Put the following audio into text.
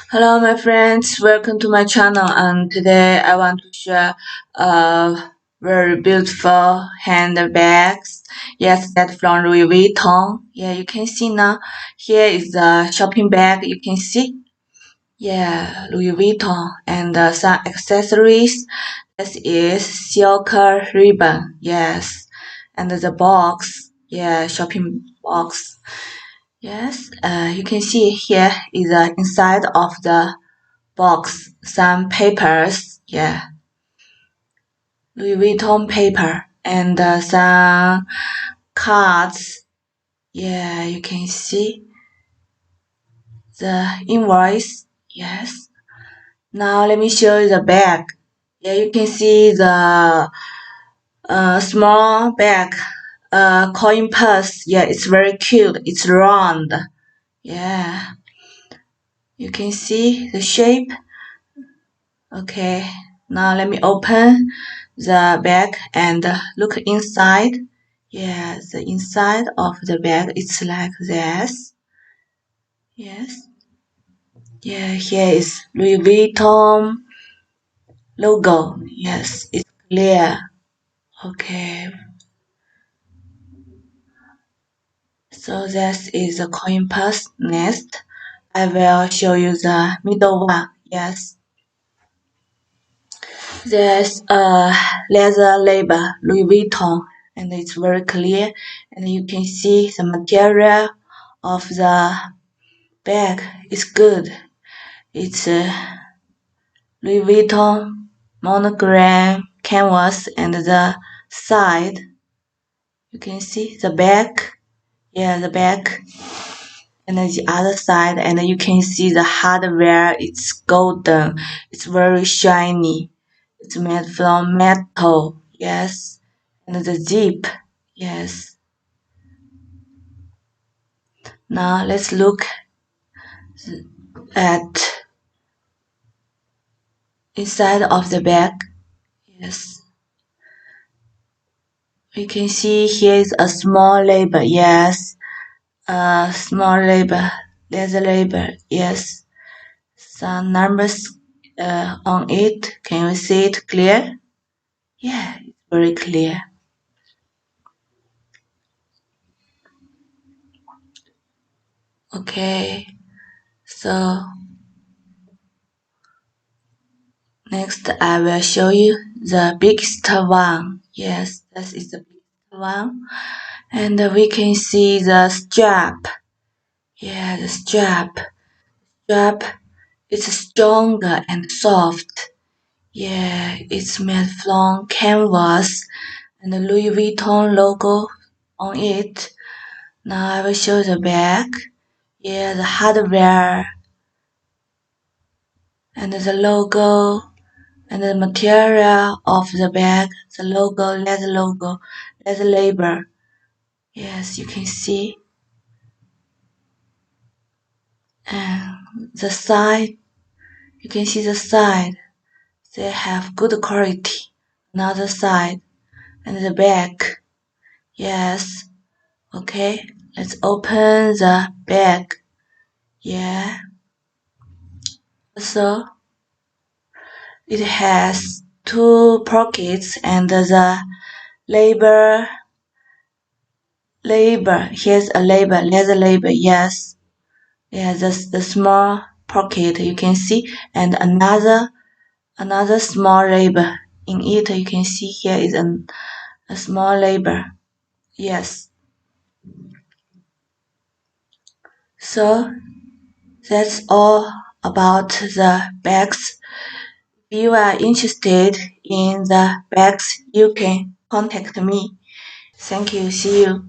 Hello my friends, welcome to my channel, and today I want to share very beautiful handbags. Yes, that's from Louis Vuitton. Yeah, you can see now. Here is the shopping bag, you can see. Yeah, Louis Vuitton, and some accessories. This is silk ribbon. Yes, and the box. Yeah, shopping box. Yes, you can see here is the inside of the box, some papers, yeah, Louis Vuitton paper, and some cards. Yeah, you can see the invoice. Yes. Now let me show you the bag. Yeah, you can see the small bag, coin purse. Yeah, it's very cute. It's round. Yeah, you can see the shape. Okay, now let me open the bag and look inside. Yeah, the inside of the bag it's like this. Yes. Yeah, here is Louis Vuitton logo. Yes, it's clear. Okay. So this is the coin purse. Next, I will show you the middle one. Yes. There's a leather label, Louis Vuitton, and it's very clear, and you can see the material of the bag is good. It's Louis Vuitton monogram canvas, and the side, you can see the back, yeah, the back, and then the other side, and you can see the hardware, it's golden, it's very shiny. It's made from metal, yes. And the zip, yes. Now let's look at inside of the bag. Yes. We can see here is a small label, yes. A small label, leather label, yes. Some numbers on it. Can you see it clear? Yeah, it's very clear. Okay, so next I will show you the biggest one. Yes, this is the biggest one. And we can see the strap. Yeah, the strap. Strap is stronger and soft. Yeah, it's made from canvas and the Louis Vuitton logo on it. Now I will show the back. Yeah, the hardware and the logo and the material of the bag, the logo, leather label. Yes, you can see. And the side, you can see the side. They have good quality. Another side and the back. Yes. Okay. Let's open the bag. Yeah. So it has two pockets and the label. Here's a label. Leather label. Yes. Yeah. The small pocket you can see, and another small label. In it you can see here is a small label. Yes. So that's all about the bags. If you are interested in the bags, you can contact me. Thank you. See you.